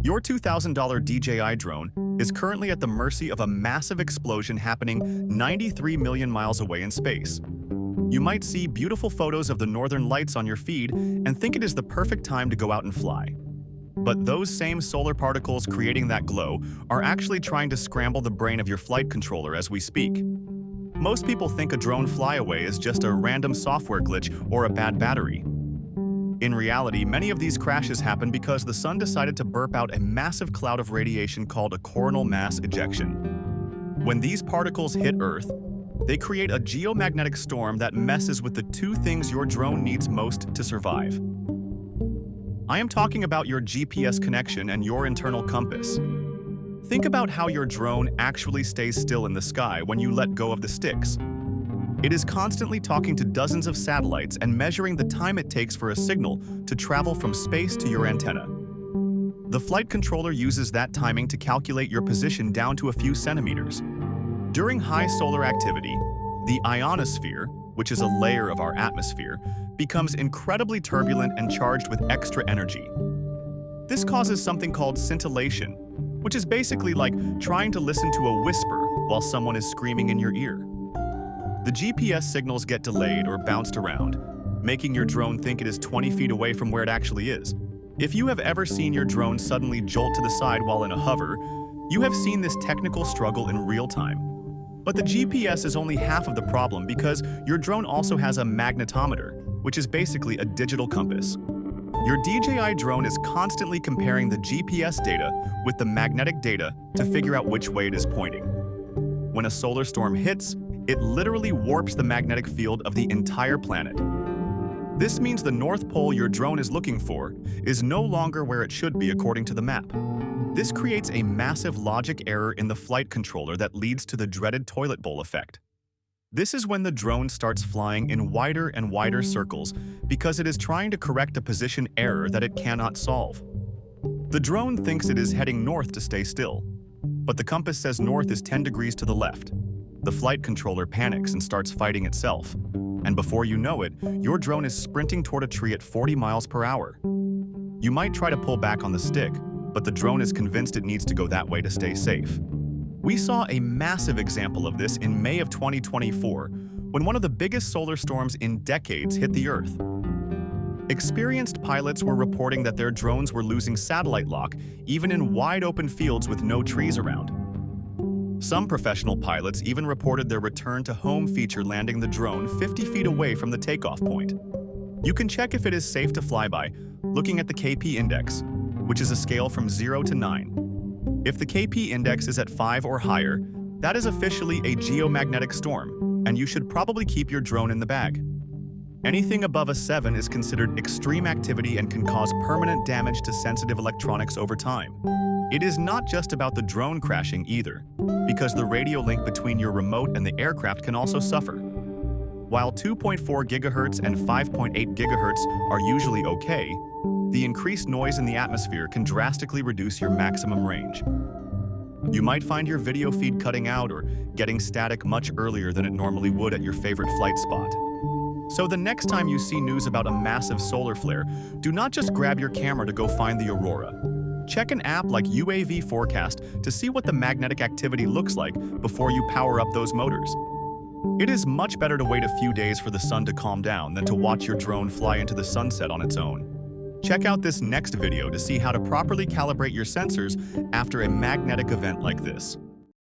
Your $2,000 DJI drone is currently at the mercy of a massive explosion happening 93 million miles away in space. You might see beautiful photos of the northern lights on your feed and think it is the perfect time to go out and fly. But those same solar particles creating that glow are actually trying to scramble the brain of your flight controller as we speak. Most people think a drone flyaway is just a random software glitch or a bad battery. In reality, many of these crashes happen because the sun decided to burp out a massive cloud of radiation called a coronal mass ejection. When these particles hit Earth, they create a geomagnetic storm that messes with the two things your drone needs most to survive. I am talking about your GPS connection and your internal compass. Think about how your drone actually stays still in the sky when you let go of the sticks. It is constantly talking to dozens of satellites and measuring the time it takes for a signal to travel from space to your antenna. The flight controller uses that timing to calculate your position down to a few centimeters. During high solar activity, the ionosphere, which is a layer of our atmosphere, becomes incredibly turbulent and charged with extra energy. This causes something called scintillation, which is basically like trying to listen to a whisper while someone is screaming in your ear. The GPS signals get delayed or bounced around, making your drone think it is 20 feet away from where it actually is. If you have ever seen your drone suddenly jolt to the side while in a hover, you have seen this technical struggle in real time. But the GPS is only half of the problem because your drone also has a magnetometer, which is basically a digital compass. Your DJI drone is constantly comparing the GPS data with the magnetic data to figure out which way it is pointing. When a solar storm hits, it literally warps the magnetic field of the entire planet. This means the North Pole your drone is looking for is no longer where it should be according to the map. This creates a massive logic error in the flight controller that leads to the dreaded toilet bowl effect. This is when the drone starts flying in wider and wider circles because it is trying to correct a position error that it cannot solve. The drone thinks it is heading north to stay still, but the compass says north is 10 degrees to the left. The flight controller panics and starts fighting itself, and before you know it, your drone is sprinting toward a tree at 40 miles per hour. You might try to pull back on the stick, but the drone is convinced it needs to go that way to stay safe. We saw a massive example of this in May of 2024, when one of the biggest solar storms in decades hit the Earth. Experienced pilots were reporting that their drones were losing satellite lock even in wide-open fields with no trees around. Some professional pilots even reported their return-to-home feature landing the drone 50 feet away from the takeoff point. You can check if it is safe to fly by looking at the KP index, which is a scale from 0 to 9. If the KP index is at 5 or higher, that is officially a geomagnetic storm, and you should probably keep your drone in the bag. Anything above a 7 is considered extreme activity and can cause permanent damage to sensitive electronics over time. It is not just about the drone crashing either, because the radio link between your remote and the aircraft can also suffer. While 2.4 GHz and 5.8 GHz are usually okay, the increased noise in the atmosphere can drastically reduce your maximum range. You might find your video feed cutting out or getting static much earlier than it normally would at your favorite flight spot. So the next time you see news about a massive solar flare, do not just grab your camera to go find the aurora. Check an app like UAV Forecast to see what the magnetic activity looks like before you power up those motors. It is much better to wait a few days for the sun to calm down than to watch your drone fly into the sunset on its own. Check out this next video to see how to properly calibrate your sensors after a magnetic event like this.